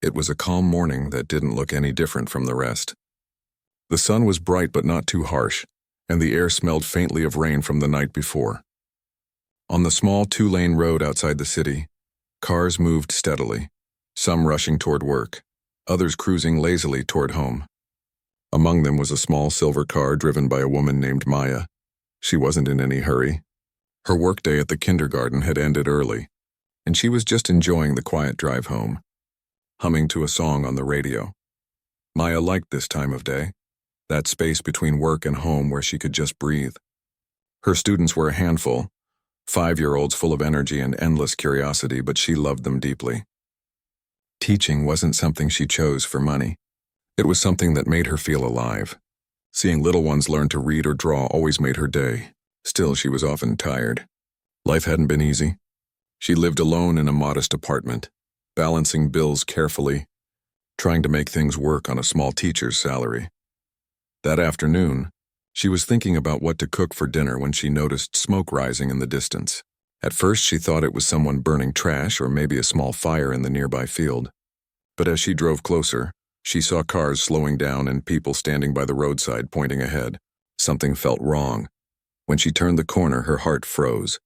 It was a calm morning that didn't look any different from the rest. The sun was bright but not too harsh, and the air smelled faintly of rain from the night before. On the small two-lane road outside the city, cars moved steadily, some rushing toward work, others cruising lazily toward home. Among them was a small silver car driven by a woman named Maya. She wasn't in any hurry. Her workday at the kindergarten had ended early, and she was just enjoying the quiet drive home, humming to a song on the radio. Maya liked this time of day, that space between work and home where she could just breathe. Her students were a handful, 5-year-olds full of energy and endless curiosity, but she loved them deeply. Teaching wasn't something she chose for money. It was something that made her feel alive. Seeing little ones learn to read or draw always made her day. Still, she was often tired. Life hadn't been easy. She lived alone in a modest apartment, balancing bills carefully, trying to make things work on a small teacher's salary. That afternoon, she was thinking about what to cook for dinner when she noticed smoke rising in the distance. At first, she thought it was someone burning trash or maybe a small fire in the nearby field. But as she drove closer, she saw cars slowing down and people standing by the roadside pointing ahead. Something felt wrong. When she turned the corner, her heart froze.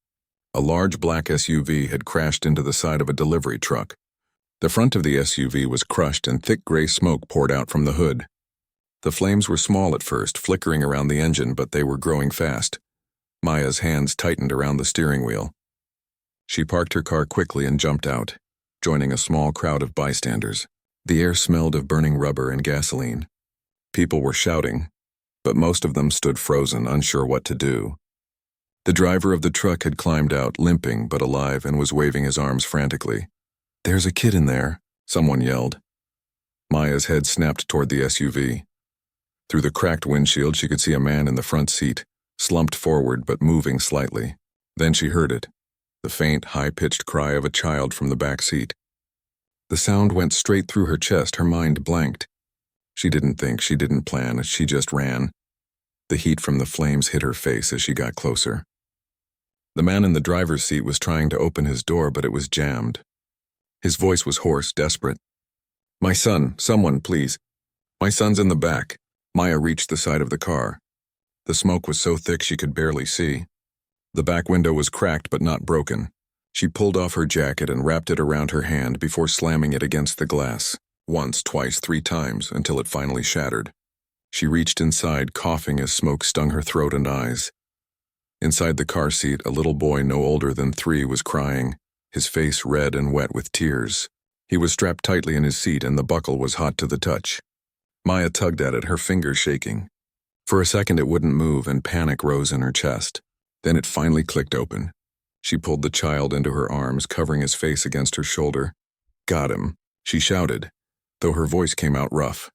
A large black SUV had crashed into the side of a delivery truck. The front of the SUV was crushed and thick gray smoke poured out from the hood. The flames were small at first, flickering around the engine, but they were growing fast. Maya's hands tightened around the steering wheel. She parked her car quickly and jumped out, joining a small crowd of bystanders. The air smelled of burning rubber and gasoline. People were shouting, but most of them stood frozen, unsure what to do. The driver of the truck had climbed out, limping but alive, and was waving his arms frantically. "There's a kid in there," someone yelled. Maya's head snapped toward the SUV. Through the cracked windshield, she could see a man in the front seat, slumped forward but moving slightly. Then she heard it, the faint, high-pitched cry of a child from the back seat. The sound went straight through her chest, her mind blanked. She didn't think, she didn't plan, she just ran. The heat from the flames hit her face as she got closer. The man in the driver's seat was trying to open his door, but it was jammed. His voice was hoarse, desperate. "My son, someone, please. My son's in the back." Maya reached the side of the car. The smoke was so thick she could barely see. The back window was cracked but not broken. She pulled off her jacket and wrapped it around her hand before slamming it against the glass, once, twice, 3 times, until it finally shattered. She reached inside, coughing as smoke stung her throat and eyes. Inside the car seat, a little boy no older than 3 was crying, his face red and wet with tears. He was strapped tightly in his seat and the buckle was hot to the touch. Maya tugged at it, her fingers shaking. For a second it wouldn't move and panic rose in her chest. Then it finally clicked open. She pulled the child into her arms, covering his face against her shoulder. "Got him," she shouted, though her voice came out rough.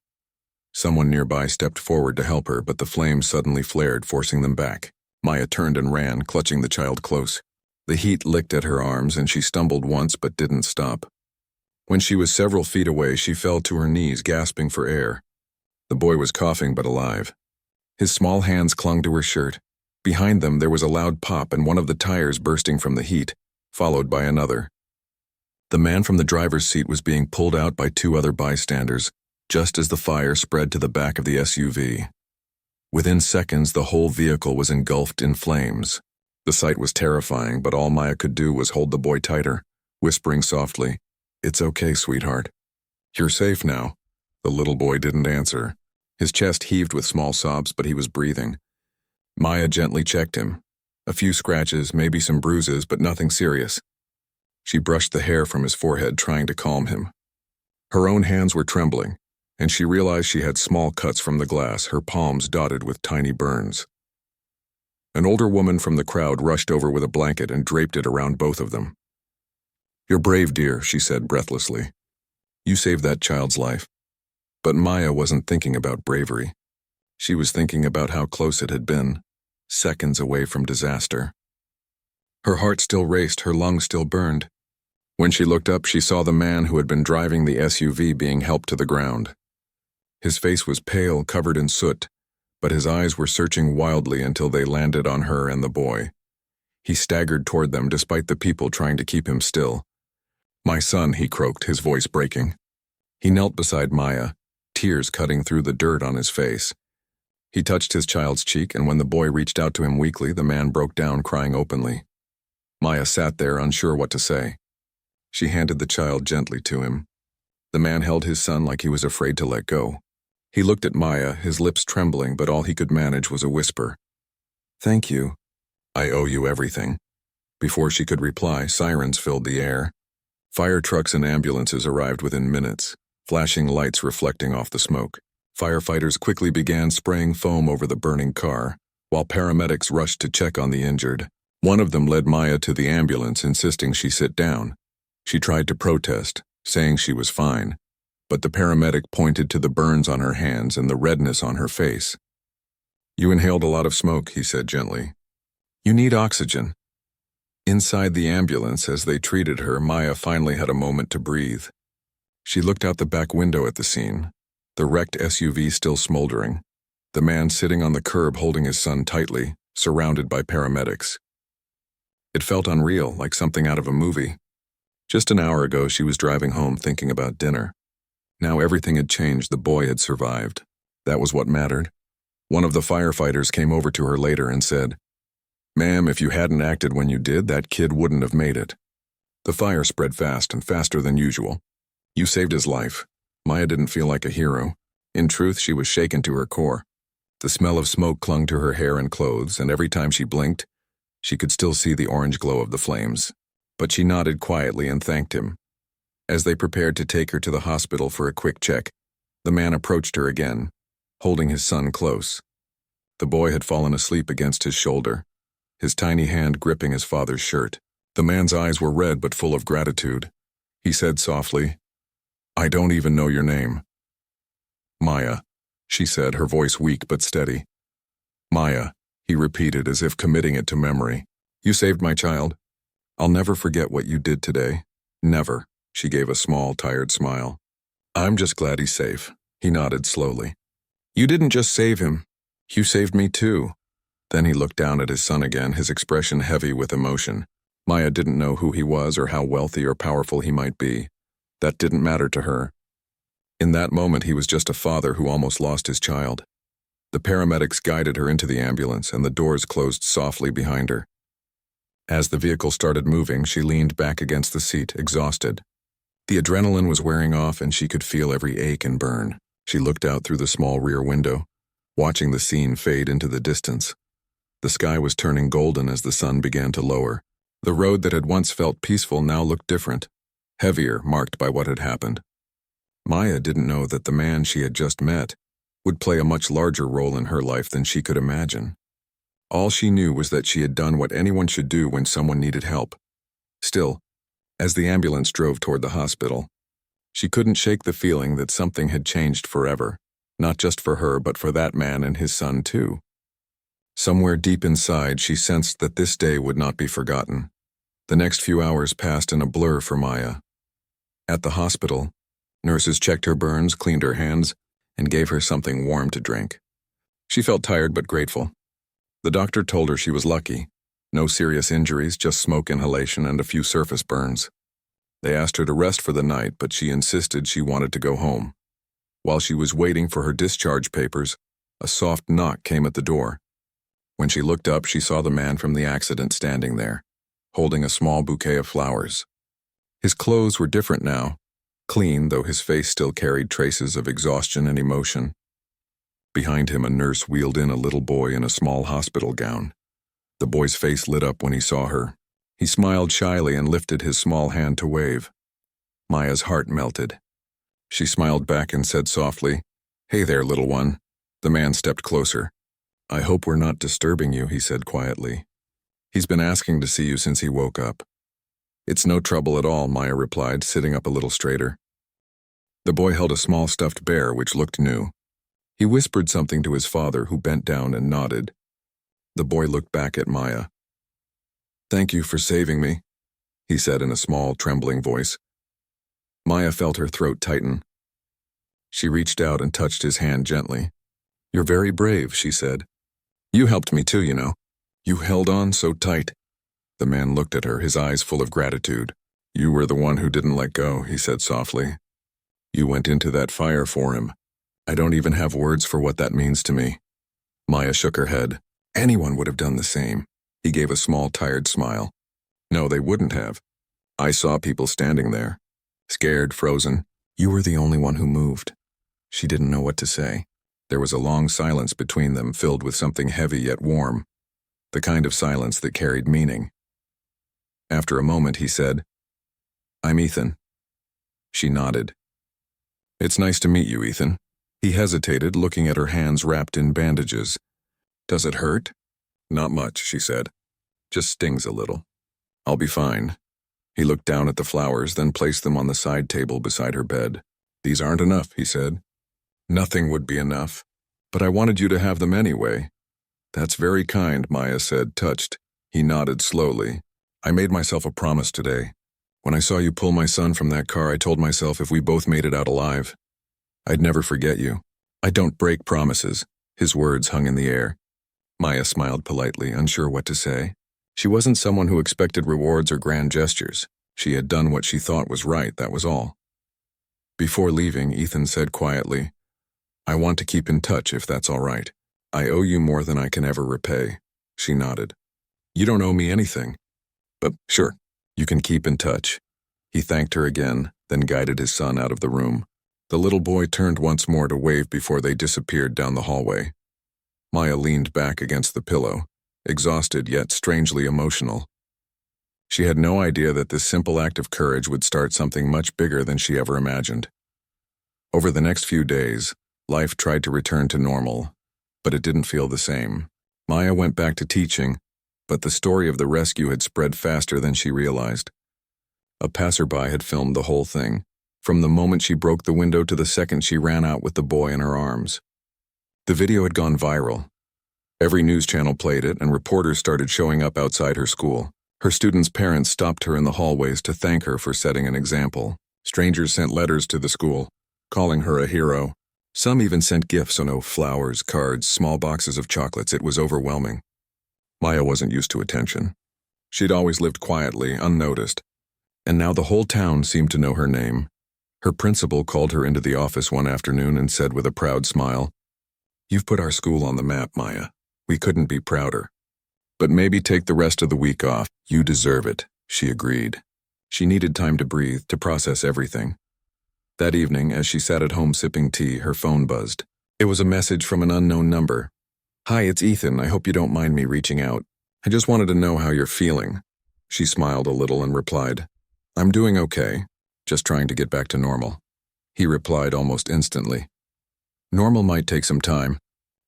Someone nearby stepped forward to help her, but the flames suddenly flared, forcing them back. Maya turned and ran, clutching the child close. The heat licked at her arms, and she stumbled once but didn't stop. When she was several feet away, she fell to her knees, gasping for air. The boy was coughing but alive. His small hands clung to her shirt. Behind them, there was a loud pop and one of the tires bursting from the heat, followed by another. The man from the driver's seat was being pulled out by 2 other bystanders, just as the fire spread to the back of the SUV. Within seconds, the whole vehicle was engulfed in flames. The sight was terrifying, but all Maya could do was hold the boy tighter, whispering softly, "It's okay, sweetheart. You're safe now." The little boy didn't answer. His chest heaved with small sobs, but he was breathing. Maya gently checked him. A few scratches, maybe some bruises, but nothing serious. She brushed the hair from his forehead, trying to calm him. Her own hands were trembling, and she realized she had small cuts from the glass, her palms dotted with tiny burns. An older woman from the crowd rushed over with a blanket and draped it around both of them. "You're brave, dear," she said breathlessly. "You saved that child's life." But Maya wasn't thinking about bravery. She was thinking about how close it had been, seconds away from disaster. Her heart still raced, her lungs still burned. When she looked up, she saw the man who had been driving the SUV being helped to the ground. His face was pale, covered in soot, but his eyes were searching wildly until they landed on her and the boy. He staggered toward them despite the people trying to keep him still. "My son," he croaked, his voice breaking. He knelt beside Maya, tears cutting through the dirt on his face. He touched his child's cheek, and when the boy reached out to him weakly, the man broke down crying openly. Maya sat there, unsure what to say. She handed the child gently to him. The man held his son like he was afraid to let go. He looked at Maya, his lips trembling, but all he could manage was a whisper. "Thank you. I owe you everything." Before she could reply, sirens filled the air. Fire trucks and ambulances arrived within minutes, flashing lights reflecting off the smoke. Firefighters quickly began spraying foam over the burning car, while paramedics rushed to check on the injured. One of them led Maya to the ambulance, insisting she sit down. She tried to protest, saying she was fine, but the paramedic pointed to the burns on her hands and the redness on her face. "You inhaled a lot of smoke," he said gently. "You need oxygen." Inside the ambulance, as they treated her, Maya finally had a moment to breathe. She looked out the back window at the scene, the wrecked SUV still smoldering, the man sitting on the curb holding his son tightly, surrounded by paramedics. It felt unreal, like something out of a movie. Just an hour ago, she was driving home thinking about dinner. Now everything had changed. The boy had survived. That was what mattered. One of the firefighters came over to her later and said, "Ma'am, if you hadn't acted when you did, that kid wouldn't have made it." The fire spread fast and faster than usual. "You saved his life." Maya didn't feel like a hero. In truth, she was shaken to her core. The smell of smoke clung to her hair and clothes, and every time she blinked, she could still see the orange glow of the flames. But she nodded quietly and thanked him. As they prepared to take her to the hospital for a quick check, the man approached her again, holding his son close. The boy had fallen asleep against his shoulder, his tiny hand gripping his father's shirt. The man's eyes were red but full of gratitude. He said softly, "I don't even know your name." "Maya," she said, her voice weak but steady. "Maya," he repeated as if committing it to memory. "You saved my child. I'll never forget what you did today. Never." She gave a small, tired smile. "I'm just glad he's safe." He nodded slowly. "You didn't just save him. You saved me too." Then he looked down at his son again, his expression heavy with emotion. Maya didn't know who he was or how wealthy or powerful he might be. That didn't matter to her. In that moment, he was just a father who almost lost his child. The paramedics guided her into the ambulance, and the doors closed softly behind her. As the vehicle started moving, she leaned back against the seat, exhausted. The adrenaline was wearing off, and she could feel every ache and burn. She looked out through the small rear window, watching the scene fade into the distance. The sky was turning golden as the sun began to lower. The road that had once felt peaceful now looked different, heavier, marked by what had happened. Maya didn't know that the man she had just met would play a much larger role in her life than she could imagine. All she knew was that she had done what anyone should do when someone needed help. Still, as the ambulance drove toward the hospital, she couldn't shake the feeling that something had changed forever, not just for her but for that man and his son too. Somewhere deep inside, she sensed that this day would not be forgotten. The next few hours passed in a blur for Maya. At the hospital, nurses checked her burns, cleaned her hands, and gave her something warm to drink. She felt tired but grateful. The doctor told her she was lucky. No serious injuries, just smoke inhalation and a few surface burns. They asked her to rest for the night, but she insisted she wanted to go home. While she was waiting for her discharge papers, a soft knock came at the door. When she looked up, she saw the man from the accident standing there, holding a small bouquet of flowers. His clothes were different now, clean, though his face still carried traces of exhaustion and emotion. Behind him, a nurse wheeled in a little boy in a small hospital gown. The boy's face lit up when he saw her. He smiled shyly and lifted his small hand to wave. Maya's heart melted. She smiled back and said softly, "Hey there, little one." The man stepped closer. "I hope we're not disturbing you," he said quietly. "He's been asking to see you since he woke up." "It's no trouble at all," Maya replied, sitting up a little straighter. The boy held a small stuffed bear, which looked new. He whispered something to his father, who bent down and nodded. The boy looked back at Maya. "Thank you for saving me," he said in a small, trembling voice. Maya felt her throat tighten. She reached out and touched his hand gently. "You're very brave," she said. "You helped me too, you know. You held on so tight." The man looked at her, his eyes full of gratitude. "You were the one who didn't let go," he said softly. You went into that fire for him. I don't even have words for what that means to me. Maya shook her head. Anyone would have done the same. He gave a small, tired smile. No, they wouldn't have. I saw people standing there, scared, frozen. You were the only one who moved. She didn't know what to say. There was a long silence between them, filled with something heavy yet warm, the kind of silence that carried meaning. After a moment, he said, I'm Ethan. She nodded. It's nice to meet you, Ethan. He hesitated, looking at her hands wrapped in bandages. Does it hurt? Not much, she said. Just stings a little. I'll be fine. He looked down at the flowers, then placed them on the side table beside her bed. These aren't enough, he said. Nothing would be enough. But I wanted you to have them anyway. That's very kind, Maya said, touched. He nodded slowly. I made myself a promise today. When I saw you pull my son from that car, I told myself if we both made it out alive, I'd never forget you. I don't break promises. His words hung in the air. Maya smiled politely, unsure what to say. She wasn't someone who expected rewards or grand gestures. She had done what she thought was right, that was all. Before leaving, Ethan said quietly, I want to keep in touch if that's all right. I owe you more than I can ever repay. She nodded. You don't owe me anything. But sure, you can keep in touch. He thanked her again, then guided his son out of the room. The little boy turned once more to wave before they disappeared down the hallway. Maya leaned back against the pillow, exhausted yet strangely emotional. She had no idea that this simple act of courage would start something much bigger than she ever imagined. Over the next few days, life tried to return to normal, but it didn't feel the same. Maya went back to teaching, but the story of the rescue had spread faster than she realized. A passerby had filmed the whole thing, from the moment she broke the window to the second she ran out with the boy in her arms. The video had gone viral. Every news channel played it, and reporters started showing up outside her school. Her students' parents stopped her in the hallways to thank her for setting an example. Strangers sent letters to the school, calling her a hero. Some even sent gifts, flowers, cards, small boxes of chocolates. It was overwhelming. Maya wasn't used to attention. She'd always lived quietly, unnoticed. And now the whole town seemed to know her name. Her principal called her into the office one afternoon and said with a proud smile, You've put our school on the map, Maya. We couldn't be prouder. But maybe take the rest of the week off. You deserve it, she agreed. She needed time to breathe, to process everything. That evening, as she sat at home sipping tea, her phone buzzed. It was a message from an unknown number. Hi, it's Ethan. I hope you don't mind me reaching out. I just wanted to know how you're feeling. She smiled a little and replied, I'm doing okay, just trying to get back to normal. He replied almost instantly, Normal might take some time.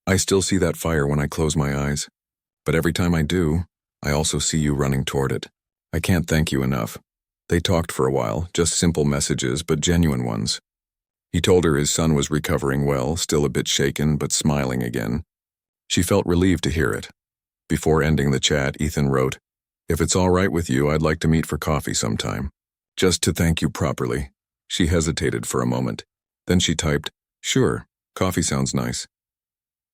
I still see that fire when I close my eyes. But every time I do, I also see you running toward it. I can't thank you enough. They talked for a while, just simple messages, but genuine ones. He told her his son was recovering well, still a bit shaken, but smiling again. She felt relieved to hear it. Before ending the chat, Ethan wrote, If it's all right with you, I'd like to meet for coffee sometime. Just to thank you properly. She hesitated for a moment. Then she typed, Sure, coffee sounds nice.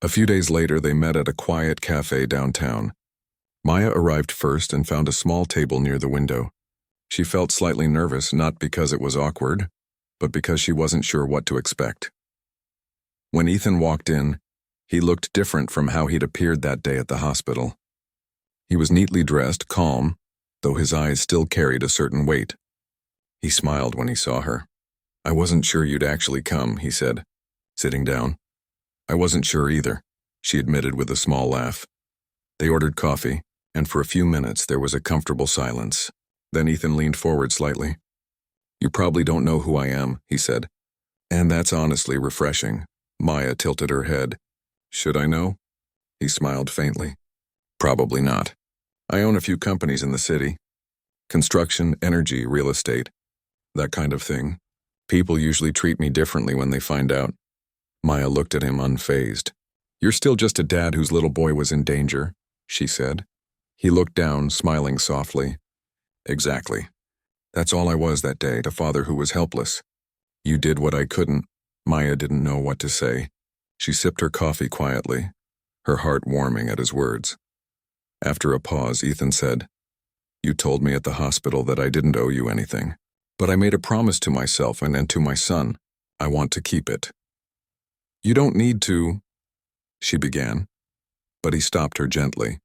A few days later, they met at a quiet cafe downtown. Maya arrived first and found a small table near the window. She felt slightly nervous, not because it was awkward, but because she wasn't sure what to expect. When Ethan walked in, he looked different from how he'd appeared that day at the hospital. He was neatly dressed, calm, though his eyes still carried a certain weight. He smiled when he saw her. I wasn't sure you'd actually come, he said, sitting down. I wasn't sure either, she admitted with a small laugh. They ordered coffee, and for a few minutes there was a comfortable silence. Then Ethan leaned forward slightly. You probably don't know who I am, he said. And that's honestly refreshing. Maya tilted her head. Should I know? He smiled faintly. Probably not. I own a few companies in the city. Construction, energy, real estate. That kind of thing. People usually treat me differently when they find out. Maya looked at him unfazed. You're still just a dad whose little boy was in danger, she said. He looked down, smiling softly. Exactly. That's all I was that day, a father who was helpless. You did what I couldn't. Maya didn't know what to say. She sipped her coffee quietly, her heart warming at his words. After a pause, Ethan said, You told me at the hospital that I didn't owe you anything. But I made a promise to myself and to my son. I want to keep it. You don't need to, she began, but he stopped her gently.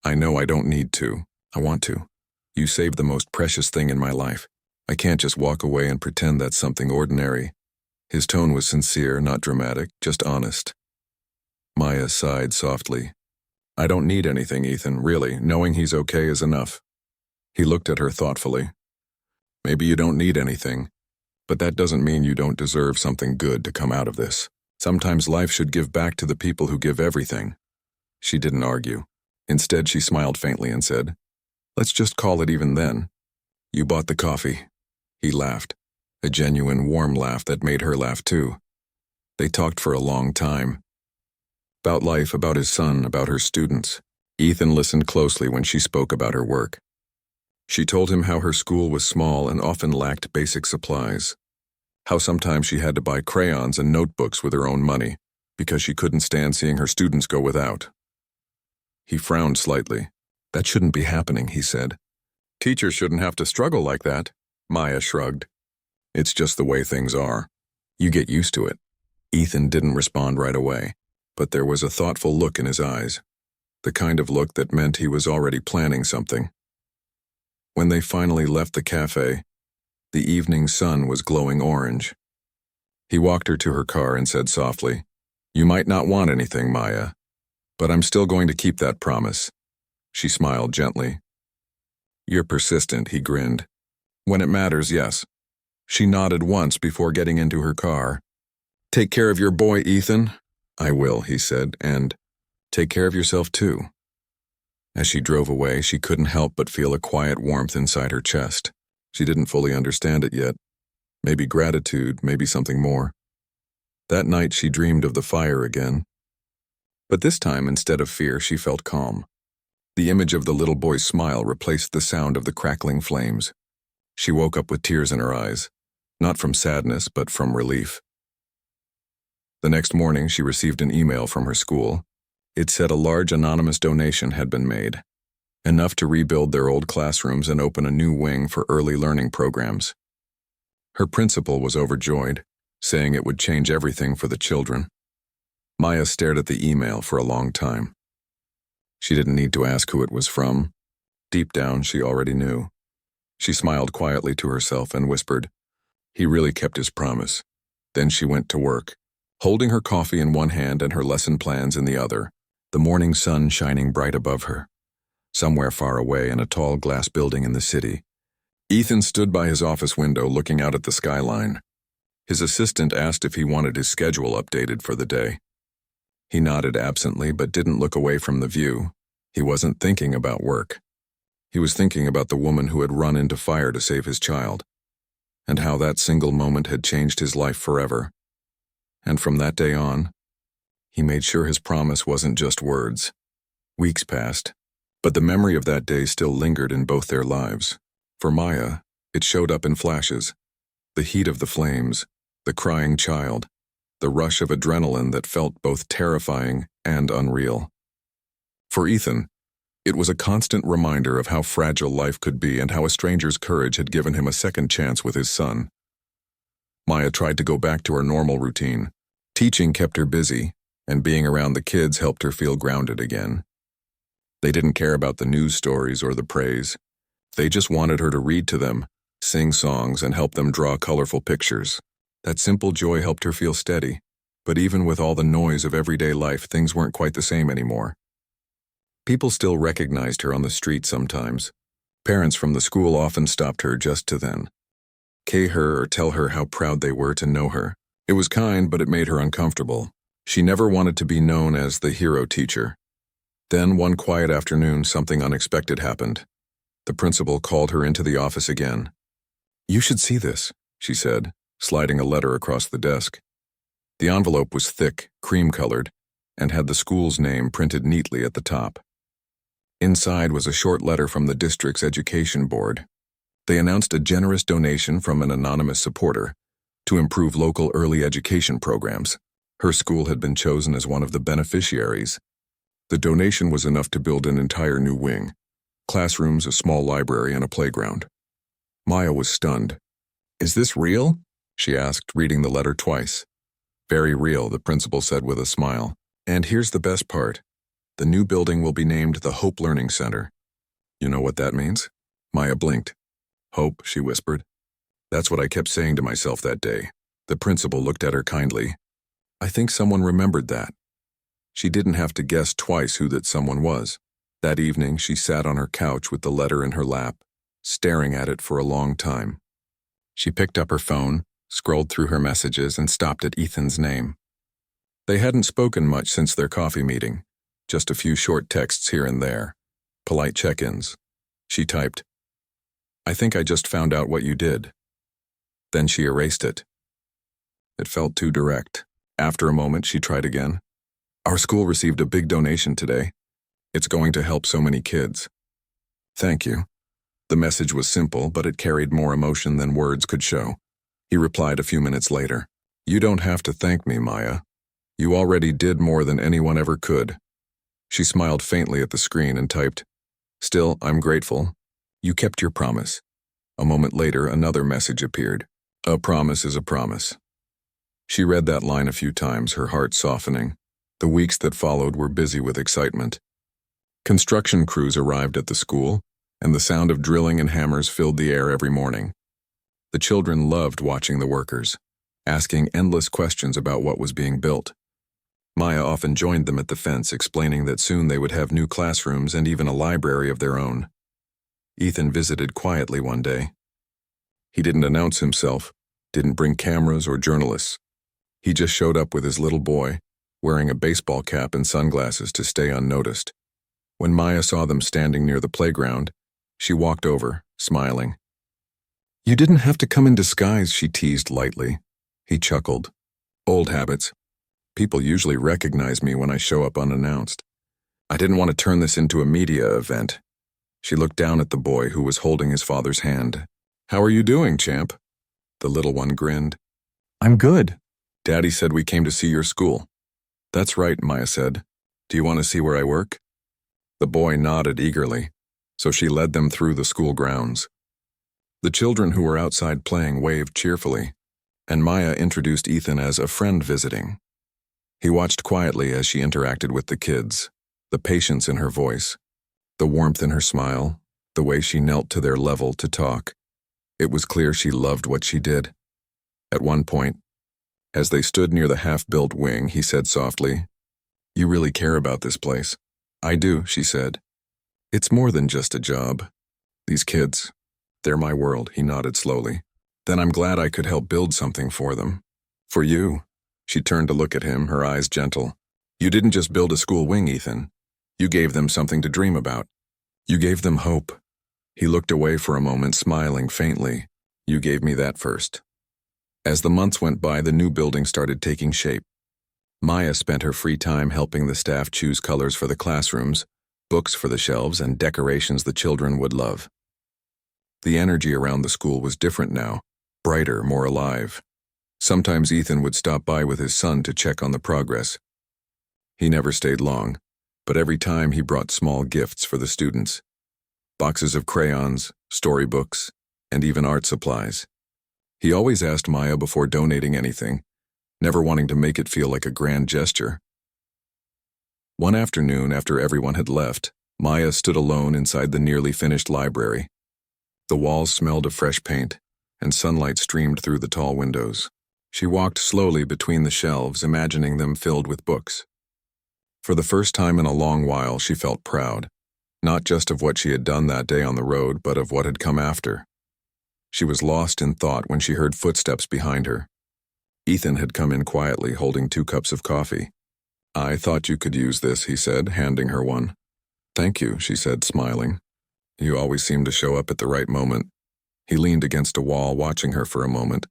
I know I don't need to. I want to. You saved the most precious thing in my life. I can't just walk away and pretend that's something ordinary. His tone was sincere, not dramatic, just honest. Maya sighed softly. I don't need anything, Ethan, really. Knowing he's okay is enough. He looked at her thoughtfully. Maybe you don't need anything, but that doesn't mean you don't deserve something good to come out of this. Sometimes life should give back to the people who give everything. She didn't argue. Instead, she smiled faintly and said, Let's just call it even then. You bought the coffee. He laughed, a genuine, warm laugh that made her laugh too. They talked for a long time. About life, about his son, about her students. Ethan listened closely when she spoke about her work. She told him how her school was small and often lacked basic supplies. How sometimes she had to buy crayons and notebooks with her own money because she couldn't stand seeing her students go without. He frowned slightly. That shouldn't be happening, he said. Teachers shouldn't have to struggle like that, Maya shrugged. It's just the way things are. You get used to it. Ethan didn't respond right away, but there was a thoughtful look in his eyes, the kind of look that meant he was already planning something. When they finally left the cafe, the evening sun was glowing orange. He walked her to her car and said softly, You might not want anything, Maya, but I'm still going to keep that promise. She smiled gently. You're persistent, he grinned. When it matters, yes. She nodded once before getting into her car. Take care of your boy, Ethan. I will, he said, and take care of yourself too. As she drove away, she couldn't help but feel a quiet warmth inside her chest. She didn't fully understand it yet. Maybe gratitude, maybe something more. That night she dreamed of the fire again. But this time, instead of fear, she felt calm. The image of the little boy's smile replaced the sound of the crackling flames. She woke up with tears in her eyes, not from sadness, but from relief. The next morning, she received an email from her school. It said a large anonymous donation had been made, enough to rebuild their old classrooms and open a new wing for early learning programs. Her principal was overjoyed, saying it would change everything for the children. Maya stared at the email for a long time. She didn't need to ask who it was from. Deep down, she already knew. She smiled quietly to herself and whispered, He really kept his promise. Then she went to work, holding her coffee in one hand and her lesson plans in the other, the morning sun shining bright above her. Somewhere far away in a tall glass building in the city, Ethan stood by his office window looking out at the skyline. His assistant asked if he wanted his schedule updated for the day. He nodded absently but didn't look away from the view. He wasn't thinking about work. He was thinking about the woman who had run into fire to save his child, and how that single moment had changed his life forever. And from that day on, he made sure his promise wasn't just words. Weeks passed, but the memory of that day still lingered in both their lives. For Maya, it showed up in flashes. The heat of the flames, the crying child, the rush of adrenaline that felt both terrifying and unreal. For Ethan, it was a constant reminder of how fragile life could be and how a stranger's courage had given him a second chance with his son. Maya tried to go back to her normal routine. Teaching kept her busy, and being around the kids helped her feel grounded again. They didn't care about the news stories or the praise. They just wanted her to read to them, sing songs, and help them draw colorful pictures. That simple joy helped her feel steady, but even with all the noise of everyday life, things weren't quite the same anymore. People still recognized her on the street sometimes. Parents from the school often stopped her just to then kay her or tell her how proud they were to know her. It was kind, but it made her uncomfortable. She never wanted to be known as the hero teacher. Then, one quiet afternoon, something unexpected happened. The principal called her into the office again. You should see this, she said, sliding a letter across the desk. The envelope was thick, cream-colored, and had the school's name printed neatly at the top. Inside was a short letter from the district's education board. They announced a generous donation from an anonymous supporter to improve local early education programs. Her school had been chosen as one of the beneficiaries. The donation was enough to build an entire new wing, classrooms, a small library, and a playground. Maya was stunned. Is this real? she asked, reading the letter twice. Very real, the principal said with a smile. And here's the best part. The new building will be named the Hope Learning Center. You know what that means? Maya blinked. Hope, she whispered. That's what I kept saying to myself that day. The principal looked at her kindly. I think someone remembered that. She didn't have to guess twice who that someone was. That evening, she sat on her couch with the letter in her lap, staring at it for a long time. She picked up her phone, scrolled through her messages, and stopped at Ethan's name. They hadn't spoken much since their coffee meeting, just a few short texts here and there, polite check-ins. She typed, I think I just found out what you did. Then she erased it. It felt too direct. After a moment, she tried again. Our school received a big donation today. It's going to help so many kids. Thank you. The message was simple, but it carried more emotion than words could show. He replied a few minutes later. You don't have to thank me, Maya. You already did more than anyone ever could. She smiled faintly at the screen and typed, Still, I'm grateful. You kept your promise. A moment later, another message appeared. A promise is a promise. She read that line a few times, her heart softening. The weeks that followed were busy with excitement. Construction crews arrived at the school, and the sound of drilling and hammers filled the air every morning. The children loved watching the workers, asking endless questions about what was being built. Maya often joined them at the fence, explaining that soon they would have new classrooms and even a library of their own. Ethan visited quietly one day. He didn't announce himself, didn't bring cameras or journalists. He just showed up with his little boy, wearing a baseball cap and sunglasses to stay unnoticed. When Maya saw them standing near the playground, she walked over, smiling. You didn't have to come in disguise, she teased lightly. He chuckled. Old habits. People usually recognize me when I show up unannounced. I didn't want to turn this into a media event. She looked down at the boy who was holding his father's hand. How are you doing, champ? The little one grinned. I'm good. Daddy said we came to see your school. That's right, Maya said. Do you want to see where I work? The boy nodded eagerly, so she led them through the school grounds. The children who were outside playing waved cheerfully, and Maya introduced Ethan as a friend visiting. He watched quietly as she interacted with the kids, the patience in her voice, the warmth in her smile, the way she knelt to their level to talk. It was clear she loved what she did. At one point, as they stood near the half-built wing, he said softly, You really care about this place. I do, she said. It's more than just a job. These kids, they're my world, he nodded slowly. Then I'm glad I could help build something for them. For you. She turned to look at him, her eyes gentle. You didn't just build a school wing, Ethan. You gave them something to dream about. You gave them hope. He looked away for a moment, smiling faintly. You gave me that first. As the months went by, the new building started taking shape. Maya spent her free time helping the staff choose colors for the classrooms, books for the shelves, and decorations the children would love. The energy around the school was different now, brighter, more alive. Sometimes Ethan would stop by with his son to check on the progress. He never stayed long, but every time he brought small gifts for the students. Boxes of crayons, storybooks, and even art supplies. He always asked Maya before donating anything, never wanting to make it feel like a grand gesture. One afternoon, after everyone had left, Maya stood alone inside the nearly finished library. The walls smelled of fresh paint, and sunlight streamed through the tall windows. She walked slowly between the shelves, imagining them filled with books. For the first time in a long while, she felt proud, not just of what she had done that day on the road, but of what had come after. She was lost in thought when she heard footsteps behind her. Ethan had come in quietly, holding 2 cups of coffee. I thought you could use this, he said, handing her one. Thank you, she said, smiling. You always seem to show up at the right moment. He leaned against a wall, watching her for a moment.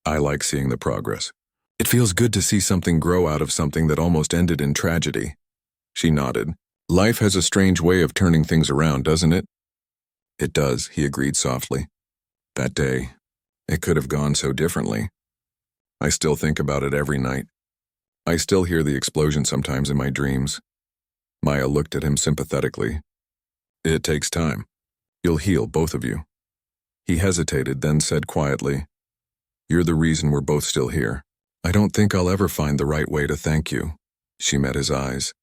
I like seeing the progress. It feels good to see something grow out of something that almost ended in tragedy. She nodded. Life has a strange way of turning things around, doesn't it? It does, he agreed softly. That day, it could have gone so differently. I still think about it every night. I still hear the explosion sometimes in my dreams. Maya looked at him sympathetically. It takes time. You'll heal, both of you. He hesitated, then said quietly, You're the reason we're both still here. I don't think I'll ever find the right way to thank you." She met his eyes.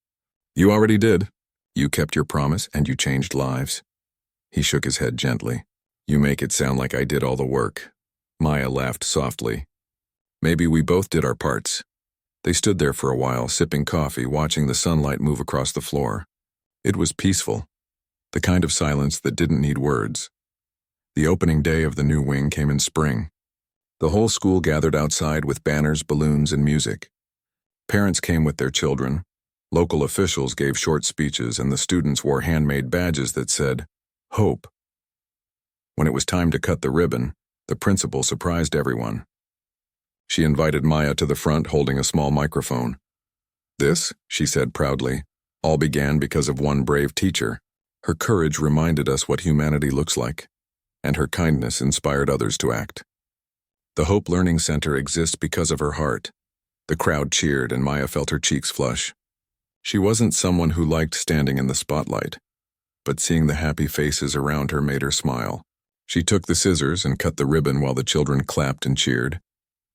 "You already did. You kept your promise and you changed lives." He shook his head gently. "You make it sound like I did all the work." Maya laughed softly. "Maybe we both did our parts." They stood there for a while, sipping coffee, watching the sunlight move across the floor. It was peaceful, the kind of silence that didn't need words. The opening day of the new wing came in spring. The whole school gathered outside with banners, balloons, and music. Parents came with their children. Local officials gave short speeches, and the students wore handmade badges that said, "Hope." When it was time to cut the ribbon, the principal surprised everyone. She invited Maya to the front, holding a small microphone. "This," she said proudly, "all began because of one brave teacher. Her courage reminded us what humanity looks like, and her kindness inspired others to act. The Hope Learning Center exists because of her heart." The crowd cheered, and Maya felt her cheeks flush. She wasn't someone who liked standing in the spotlight, but seeing the happy faces around her made her smile. She took the scissors and cut the ribbon while the children clapped and cheered.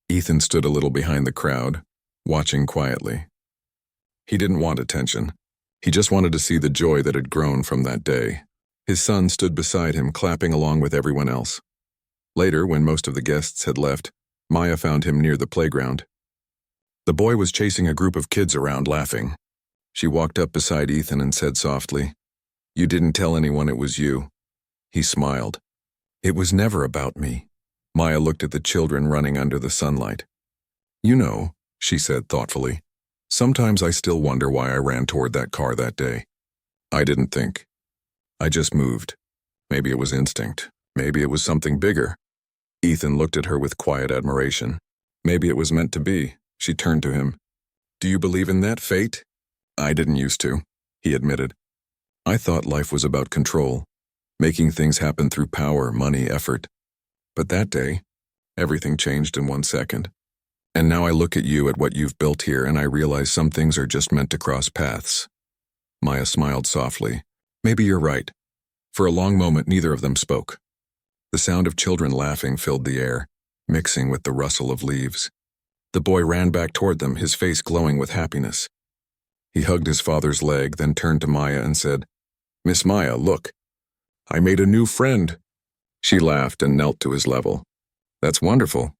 Ethan stood a little behind the crowd, watching quietly. He didn't want attention. He just wanted to see the joy that had grown from that day. His son stood beside him, clapping along with everyone else. Later, when most of the guests had left, Maya found him near the playground. The boy was chasing a group of kids around, laughing. She walked up beside Ethan and said softly, "You didn't tell anyone it was you." He smiled. "It was never about me." Maya looked at the children running under the sunlight. "You know," she said thoughtfully, "sometimes I still wonder why I ran toward that car that day. I didn't think. I just moved. Maybe it was instinct. Maybe it was something bigger." Ethan looked at her with quiet admiration. "Maybe it was meant to be." She turned to him. "Do you believe in that, fate?" "I didn't used to," he admitted. "I thought life was about control, making things happen through power, money, effort. But that day, everything changed in 1 second. And now I look at you, at what you've built here, and I realize some things are just meant to cross paths." Maya smiled softly. "Maybe you're right." For a long moment, neither of them spoke. The sound of children laughing filled the air, mixing with the rustle of leaves. The boy ran back toward them, his face glowing with happiness. He hugged his father's leg, then turned to Maya and said, "Miss Maya, look. I made a new friend." She laughed and knelt to his level. "That's wonderful.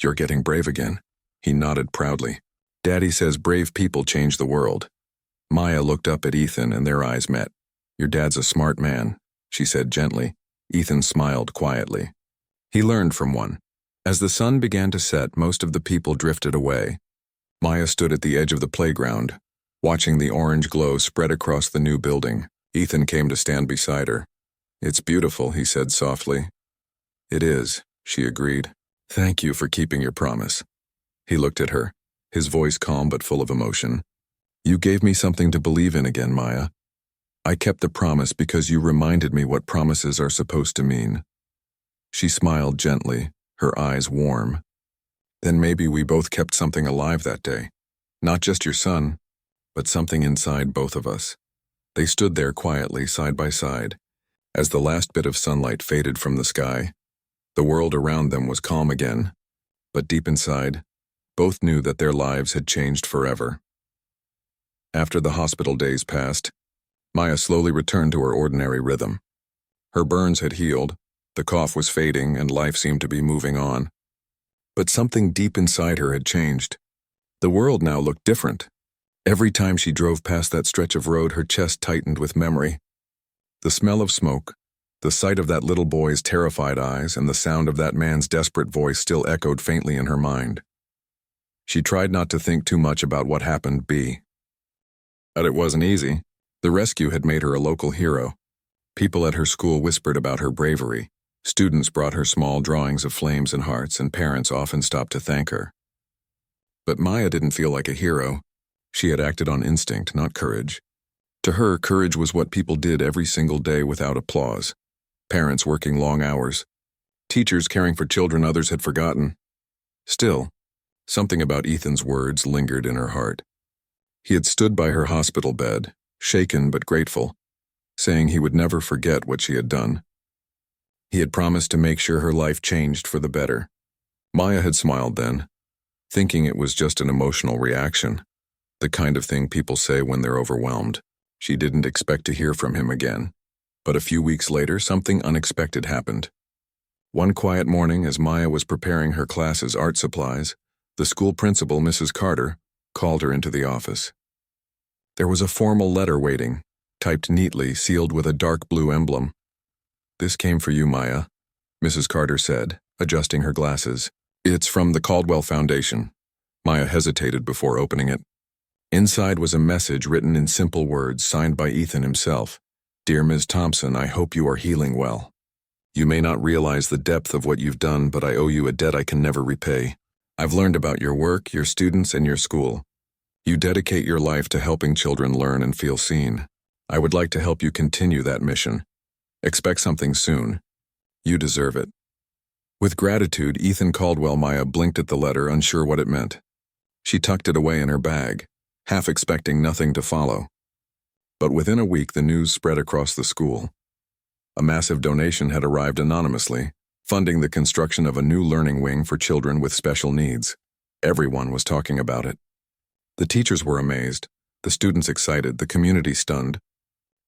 You're getting brave again." He nodded proudly. "Daddy says brave people change the world." Maya looked up at Ethan and their eyes met. "Your dad's a smart man," she said gently. Ethan smiled quietly. He learned from one. As the sun began to set, most of the people drifted away. Maya stood at the edge of the playground, watching the orange glow spread across the new building. Ethan came to stand beside her. "It's beautiful," he said softly. "It is," she agreed. "Thank you for keeping your promise." He looked at her, his voice calm but full of emotion. "You gave me something to believe in again, Maya. I kept the promise because you reminded me what promises are supposed to mean." She smiled gently, her eyes warm. "Then maybe we both kept something alive that day. Not just your son, but something inside both of us." They stood there quietly, side by side. As the last bit of sunlight faded from the sky, the world around them was calm again, but deep inside, both knew that their lives had changed forever. After the hospital days passed, Maya slowly returned to her ordinary rhythm. Her burns had healed, the cough was fading, and life seemed to be moving on. But something deep inside her had changed. The world now looked different. Every time she drove past that stretch of road, her chest tightened with memory. The smell of smoke, the sight of that little boy's terrified eyes, and the sound of that man's desperate voice still echoed faintly in her mind. She tried not to think too much about what happened. But it wasn't easy. The rescue had made her a local hero. People at her school whispered about her bravery. Students brought her small drawings of flames and hearts, and parents often stopped to thank her. But Maya didn't feel like a hero. She had acted on instinct, not courage. To her, courage was what people did every single day without applause. Parents working long hours. Teachers caring for children others had forgotten. Still, something about Ethan's words lingered in her heart. He had stood by her hospital bed, shaken but grateful, saying he would never forget what she had done. He had promised to make sure her life changed for the better. Maya had smiled then, thinking it was just an emotional reaction, the kind of thing people say when they're overwhelmed. She didn't expect to hear from him again. But a few weeks later, something unexpected happened. One quiet morning, as Maya was preparing her class's art supplies, the school principal, Mrs. Carter, called her into the office. There was a formal letter waiting, typed neatly, sealed with a dark blue emblem. "This came for you, Maya," Mrs. Carter said, adjusting her glasses. "It's from the Caldwell Foundation." Maya hesitated before opening it. Inside was a message written in simple words, signed by Ethan himself. "Dear Ms. Thompson, I hope you are healing well. You may not realize the depth of what you've done, but I owe you a debt I can never repay. I've learned about your work, your students, and your school. You dedicate your life to helping children learn and feel seen. I would like to help you continue that mission. Expect something soon. You deserve it." With gratitude, Ethan Caldwell Maya blinked at the letter, unsure what it meant. She tucked it away in her bag, half expecting nothing to follow. But within a week, the news spread across the school. A massive donation had arrived anonymously, funding the construction of a new learning wing for children with special needs. Everyone was talking about it. The teachers were amazed, the students excited, the community stunned.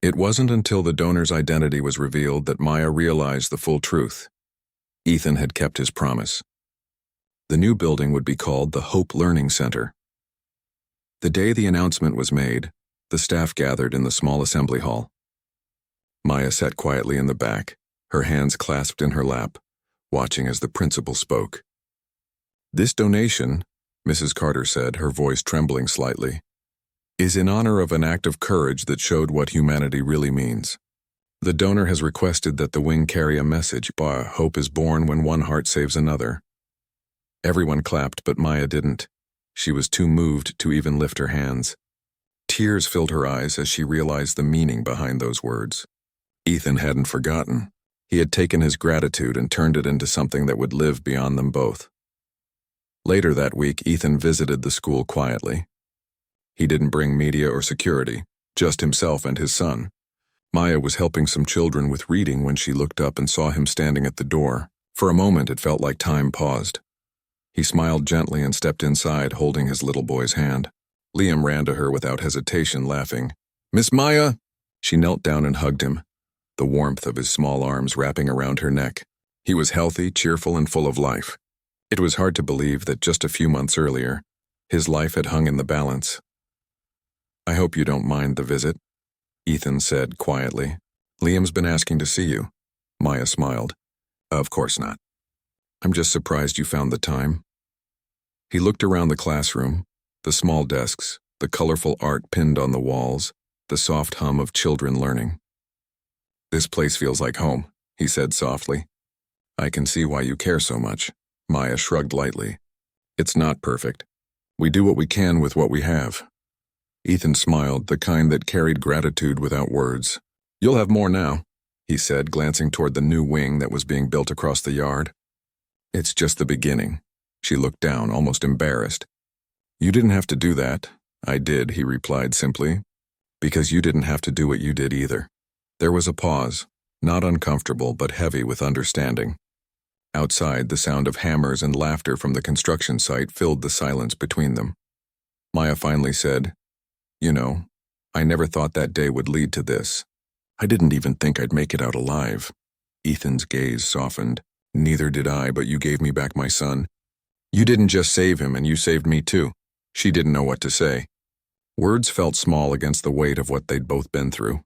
It wasn't until the donor's identity was revealed that Maya realized the full truth. Ethan had kept his promise. The new building would be called the Hope Learning Center. The day the announcement was made, the staff gathered in the small assembly hall. Maya sat quietly in the back, her hands clasped in her lap, watching as the principal spoke. "This donation," Mrs. Carter said, her voice trembling slightly, "is in honor of an act of courage that showed what humanity really means. The donor has requested that the wing carry a message: hope is born when one heart saves another." Everyone clapped, but Maya didn't. She was too moved to even lift her hands. Tears filled her eyes as she realized the meaning behind those words. Ethan hadn't forgotten. He had taken his gratitude and turned it into something that would live beyond them both. Later that week, Ethan visited the school quietly. He didn't bring media or security, just himself and his son. Maya was helping some children with reading when she looked up and saw him standing at the door. For a moment, it felt like time paused. He smiled gently and stepped inside, holding his little boy's hand. Liam ran to her without hesitation, laughing. "Miss Maya!" She knelt down and hugged him, the warmth of his small arms wrapping around her neck. He was healthy, cheerful, and full of life. It was hard to believe that just a few months earlier, his life had hung in the balance. "I hope you don't mind the visit," Ethan said quietly. "Liam's been asking to see you." Maya smiled. "Of course not. I'm just surprised you found the time." He looked around the classroom, the small desks, the colorful art pinned on the walls, the soft hum of children learning. "This place feels like home," he said softly. "I can see why you care so much." Maya shrugged lightly. "It's not perfect. We do what we can with what we have." Ethan smiled, the kind that carried gratitude without words. "You'll have more now," he said, glancing toward the new wing that was being built across the yard. "It's just the beginning." She looked down, almost embarrassed. "You didn't have to do that." "I did," he replied simply, "because you didn't have to do what you did either." There was a pause, not uncomfortable but heavy with understanding. Outside, the sound of hammers and laughter from the construction site filled the silence between them. Maya finally said, "You know, I never thought that day would lead to this. I didn't even think I'd make it out alive." Ethan's gaze softened. "Neither did I, but you gave me back my son. You didn't just save him, and you saved me too." She didn't know what to say. Words felt small against the weight of what they'd both been through.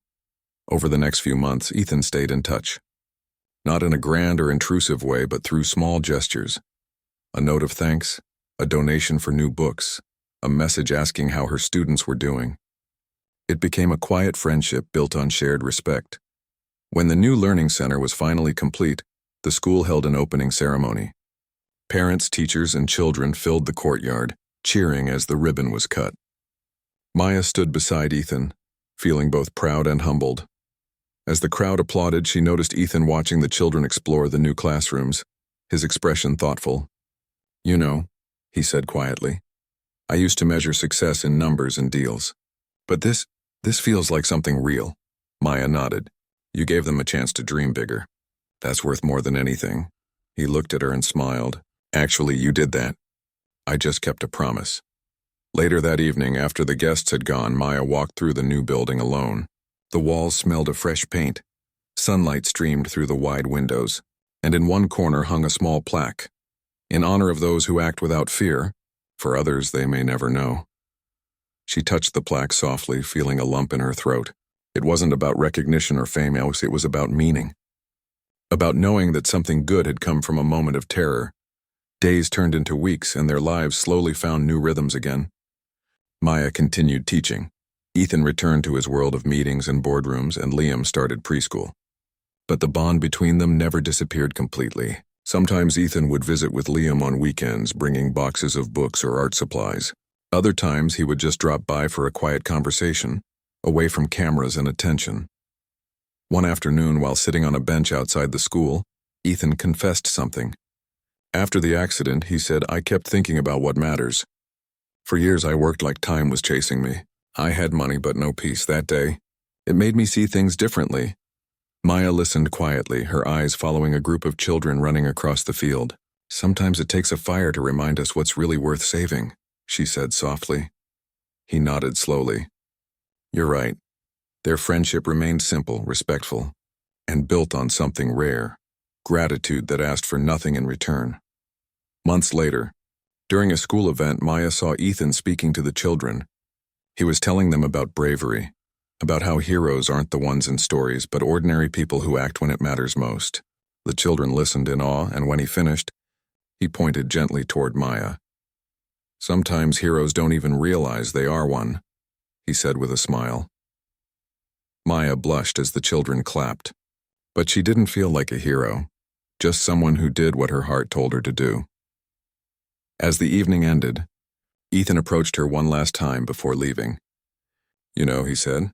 Over the next few months, Ethan stayed in touch. Not in a grand or intrusive way, but through small gestures. A note of thanks, a donation for new books, a message asking how her students were doing. It became a quiet friendship built on shared respect. When the new learning center was finally complete, the school held an opening ceremony. Parents, teachers, and children filled the courtyard, cheering as the ribbon was cut. Maya stood beside Ethan, feeling both proud and humbled. As the crowd applauded, she noticed Ethan watching the children explore the new classrooms, his expression thoughtful. "You know," he said quietly, "I used to measure success in numbers and deals. But this feels like something real." Maya nodded. "You gave them a chance to dream bigger. That's worth more than anything." He looked at her and smiled. Actually, you did that. I just kept a promise. Later that evening, after the guests had gone, Maya walked through the new building alone. The walls smelled of fresh paint. Sunlight streamed through the wide windows, and in one corner hung a small plaque. In honor of those who act without fear, for others they may never know. She touched the plaque softly, feeling a lump in her throat. It wasn't about recognition or fame, it was about meaning. About knowing that something good had come from a moment of terror. Days turned into weeks, and their lives slowly found new rhythms again. Maya continued teaching. Ethan returned to his world of meetings and boardrooms, and Liam started preschool. But the bond between them never disappeared completely. Sometimes Ethan would visit with Liam on weekends, bringing boxes of books or art supplies. Other times he would just drop by for a quiet conversation, away from cameras and attention. One afternoon, while sitting on a bench outside the school, Ethan confessed something. After the accident, he said, "I kept thinking about what matters. For years I worked like time was chasing me. I had money but no peace that day. It made me see things differently." Maya listened quietly, her eyes following a group of children running across the field. "Sometimes it takes a fire to remind us what's really worth saving," she said softly. He nodded slowly. "You're right." Their friendship remained simple, respectful, and built on something rare, gratitude that asked for nothing in return. Months later, during a school event, Maya saw Ethan speaking to the children. He was telling them about bravery, about how heroes aren't the ones in stories, but ordinary people who act when it matters most. The children listened in awe, and when he finished, he pointed gently toward Maya. "Sometimes heroes don't even realize they are one," he said with a smile. Maya blushed as the children clapped, but she didn't feel like a hero, just someone who did what her heart told her to do. As the evening ended, Ethan approached her one last time before leaving. "You know," he said,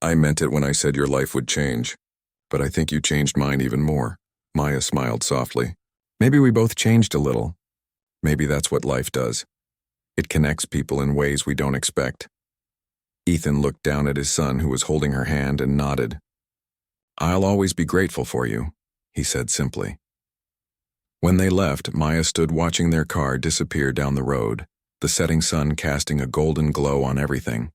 "I meant it when I said your life would change, but I think you changed mine even more." Maya smiled softly. "Maybe we both changed a little. Maybe that's what life does. It connects people in ways we don't expect." Ethan looked down at his son, who was holding her hand, and nodded. "I'll always be grateful for you," he said simply. When they left, Maya stood watching their car disappear down the road, the setting sun casting a golden glow on everything.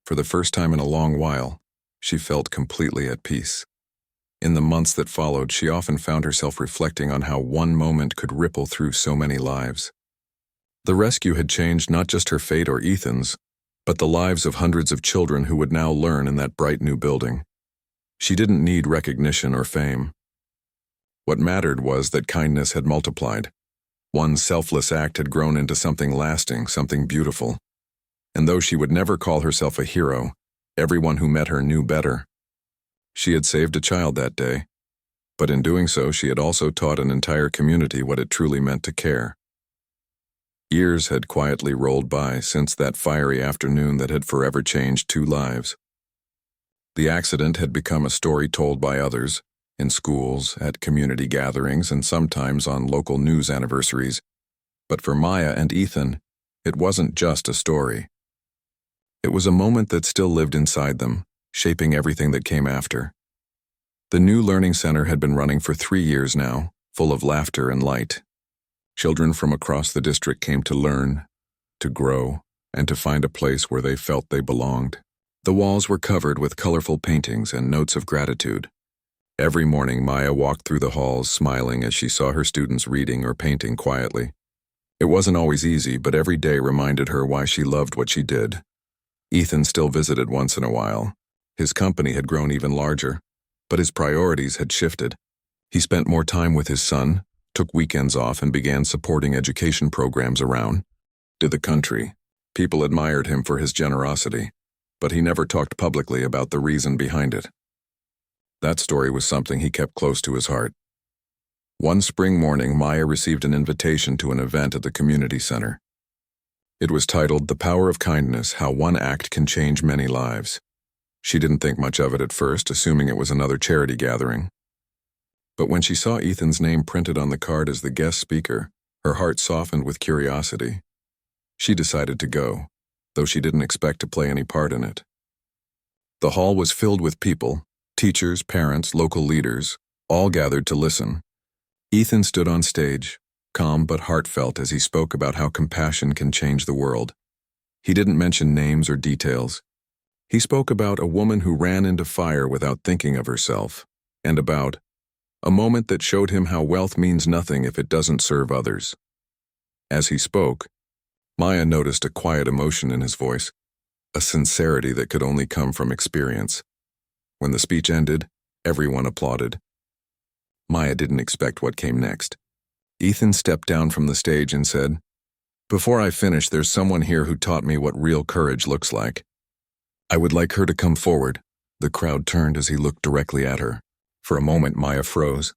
For the first time in a long while, she felt completely at peace. In the months that followed, she often found herself reflecting on how one moment could ripple through so many lives. The rescue had changed not just her fate or Ethan's, but the lives of hundreds of children who would now learn in that bright new building. She didn't need recognition or fame. What mattered was that kindness had multiplied. One selfless act had grown into something lasting, something beautiful. And though she would never call herself a hero, everyone who met her knew better. She had saved a child that day, but in doing so, she had also taught an entire community what it truly meant to care. Years had quietly rolled by since that fiery afternoon that had forever changed two lives. The accident had become a story told by others, in schools, at community gatherings, and sometimes on local news anniversaries. But for Maya and Ethan, it wasn't just a story. It was a moment that still lived inside them, shaping everything that came after. The new learning center had been running for 3 years now, full of laughter and light. Children from across the district came to learn, to grow, and to find a place where they felt they belonged. The walls were covered with colorful paintings and notes of gratitude. Every morning, Maya walked through the halls smiling as she saw her students reading or painting quietly. It wasn't always easy, but every day reminded her why she loved what she did. Ethan still visited once in a while. His company had grown even larger, but his priorities had shifted. He spent more time with his son, took weekends off, and began supporting education programs around the country. People admired him for his generosity, but he never talked publicly about the reason behind it. That story was something he kept close to his heart. One spring morning, Maya received an invitation to an event at the community center. It was titled, "The Power of Kindness, How One Act Can Change Many Lives." She didn't think much of it at first, assuming it was another charity gathering. But when she saw Ethan's name printed on the card as the guest speaker, her heart softened with curiosity. She decided to go, though she didn't expect to play any part in it. The hall was filled with people, teachers, parents, local leaders, all gathered to listen. Ethan stood on stage, calm but heartfelt as he spoke about how compassion can change the world. He didn't mention names or details. He spoke about a woman who ran into fire without thinking of herself, and about a moment that showed him how wealth means nothing if it doesn't serve others. As he spoke, Maya noticed a quiet emotion in his voice, a sincerity that could only come from experience. When the speech ended, everyone applauded. Maya didn't expect what came next. Ethan stepped down from the stage and said, "Before I finish, there's someone here who taught me what real courage looks like. I would like her to come forward." The crowd turned as he looked directly at her. For a moment, Maya froze.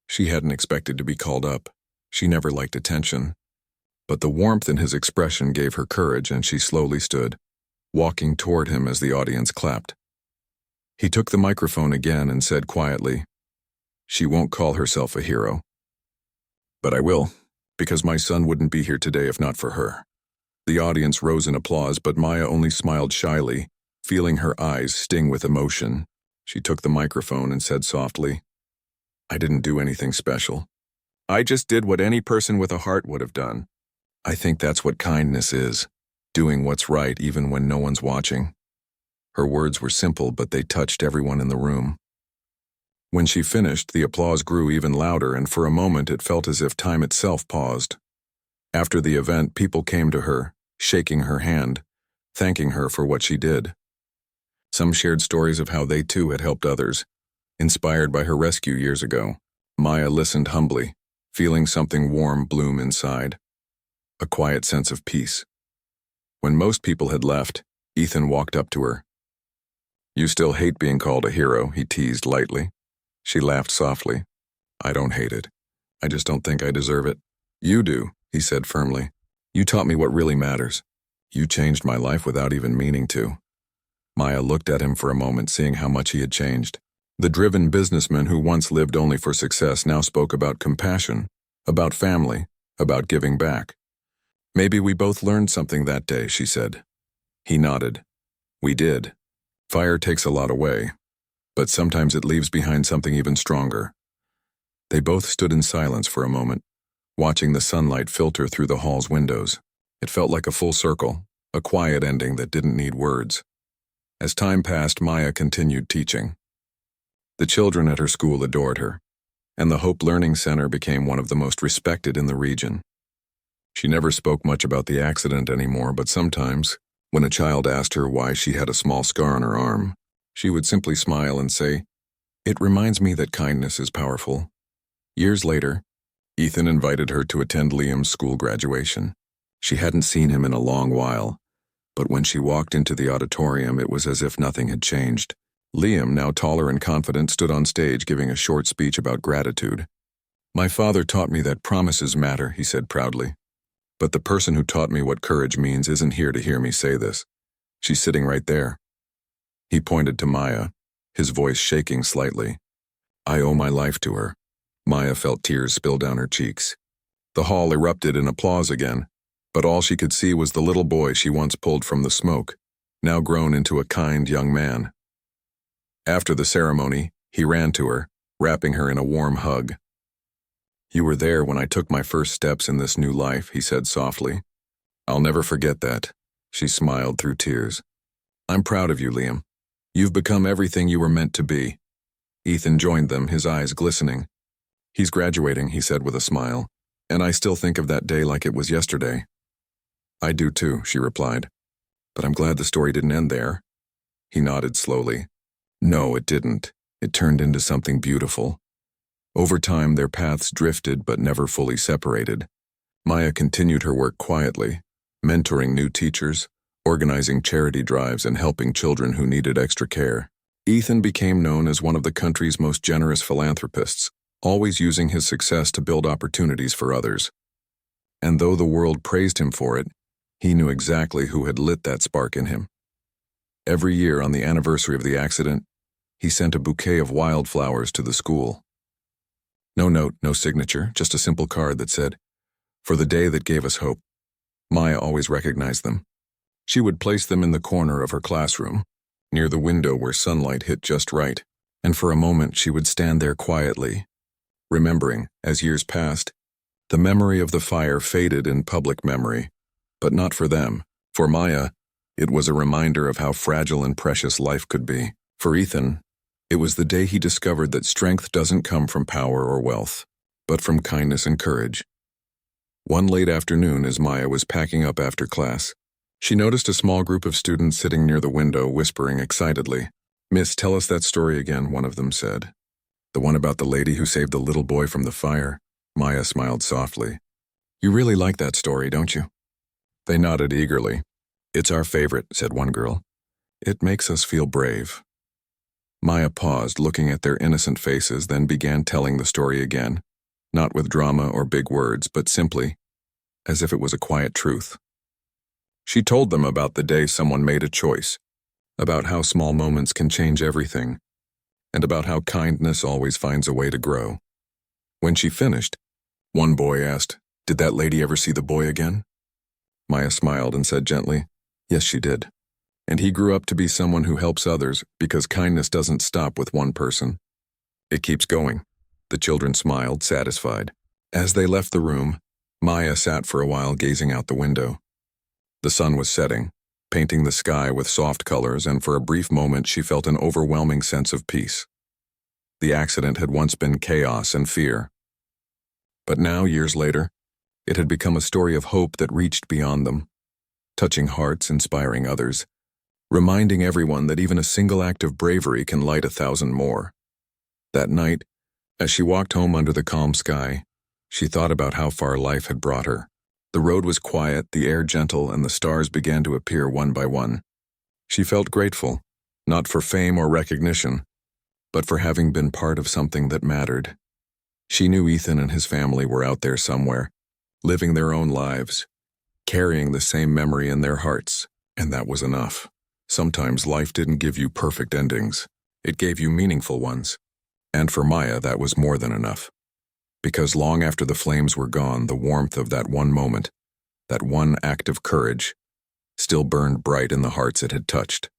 She hadn't expected to be called up. She never liked attention. But the warmth in his expression gave her courage, and she slowly stood, walking toward him as the audience clapped. He took the microphone again and said quietly, "She won't call herself a hero. But I will, because my son wouldn't be here today if not for her." The audience rose in applause, but Maya only smiled shyly, feeling her eyes sting with emotion. She took the microphone and said softly, "I didn't do anything special. I just did what any person with a heart would have done. I think that's what kindness is, doing what's right even when no one's watching." Her words were simple, but they touched everyone in the room. When she finished, the applause grew even louder, and for a moment it felt as if time itself paused. After the event, people came to her, shaking her hand, thanking her for what she did. Some shared stories of how they too had helped others, inspired by her rescue years ago. Maya listened humbly, feeling something warm bloom inside, a quiet sense of peace. When most people had left, Ethan walked up to her. "You still hate being called a hero," he teased lightly. She laughed softly. "I don't hate it. I just don't think I deserve it." "You do," he said firmly. "You taught me what really matters. You changed my life without even meaning to." Maya looked at him for a moment, seeing how much he had changed. The driven businessman who once lived only for success now spoke about compassion, about family, about giving back. "Maybe we both learned something that day," she said. He nodded. "We did. Fire takes a lot away, but sometimes it leaves behind something even stronger." They both stood in silence for a moment, watching the sunlight filter through the hall's windows. It felt like a full circle, a quiet ending that didn't need words. As time passed, Maya continued teaching. The children at her school adored her, and the Hope Learning Center became one of the most respected in the region. She never spoke much about the accident anymore, but sometimes, when a child asked her why she had a small scar on her arm, she would simply smile and say, "It reminds me that kindness is powerful." Years later, Ethan invited her to attend Liam's school graduation. She hadn't seen him in a long while, but when she walked into the auditorium, it was as if nothing had changed. Liam, now taller and confident, stood on stage giving a short speech about gratitude. "My father taught me that promises matter," he said proudly. "But the person who taught me what courage means isn't here to hear me say this. She's sitting right there." He pointed to Maya, his voice shaking slightly. "I owe my life to her." Maya felt tears spill down her cheeks. The hall erupted in applause again, but all she could see was the little boy she once pulled from the smoke, now grown into a kind young man. After the ceremony, he ran to her, wrapping her in a warm hug. "You were there when I took my first steps in this new life," he said softly. "I'll never forget that." She smiled through tears. "I'm proud of you, Liam. You've become everything you were meant to be." Ethan joined them, his eyes glistening. "He's graduating," he said with a smile, "and I still think of that day like it was yesterday." "I do too," she replied. "But I'm glad the story didn't end there." He nodded slowly. "No, it didn't. It turned into something beautiful." Over time, their paths drifted but never fully separated. Maya continued her work quietly, mentoring new teachers, organizing charity drives, and helping children who needed extra care. Ethan became known as one of the country's most generous philanthropists, always using his success to build opportunities for others. And though the world praised him for it, he knew exactly who had lit that spark in him. Every year on the anniversary of the accident, he sent a bouquet of wildflowers to the school. No note, no signature, just a simple card that said, "For the day that gave us hope." Maya always recognized them. She would place them in the corner of her classroom, near the window where sunlight hit just right, and for a moment she would stand there quietly, remembering, as years passed, The memory of the fire faded in public memory, but not for them. For Maya, it was a reminder of how fragile and precious life could be. For Ethan, it was the day he discovered that strength doesn't come from power or wealth, but from kindness and courage. One late afternoon, as Maya was packing up after class, she noticed a small group of students sitting near the window, whispering excitedly. "Miss, tell us that story again," one of them said. "The one about the lady who saved the little boy from the fire?" Maya smiled softly. "You really like that story, don't you?" They nodded eagerly. "It's our favorite," said one girl. "It makes us feel brave." Maya paused, looking at their innocent faces, then began telling the story again, not with drama or big words, but simply, as if it was a quiet truth. She told them about the day someone made a choice, about how small moments can change everything, and about how kindness always finds a way to grow. When she finished, one boy asked, "Did that lady ever see the boy again?" Maya smiled and said gently, "Yes, she did. And he grew up to be someone who helps others, because kindness doesn't stop with one person. It keeps going." The children smiled, satisfied. As they left the room, Maya sat for a while gazing out the window. The sun was setting, painting the sky with soft colors, and for a brief moment she felt an overwhelming sense of peace. The accident had once been chaos and fear. But now, years later, it had become a story of hope that reached beyond them, touching hearts, inspiring others, reminding everyone that even a single act of bravery can light 1,000 more. That night, as she walked home under the calm sky, she thought about how far life had brought her. The road was quiet, the air gentle, and the stars began to appear one by one. She felt grateful, not for fame or recognition, but for having been part of something that mattered. She knew Ethan and his family were out there somewhere, living their own lives, carrying the same memory in their hearts, and that was enough. Sometimes life didn't give you perfect endings. It gave you meaningful ones. And for Maya, that was more than enough. Because long after the flames were gone, the warmth of that one moment, that one act of courage, still burned bright in the hearts it had touched.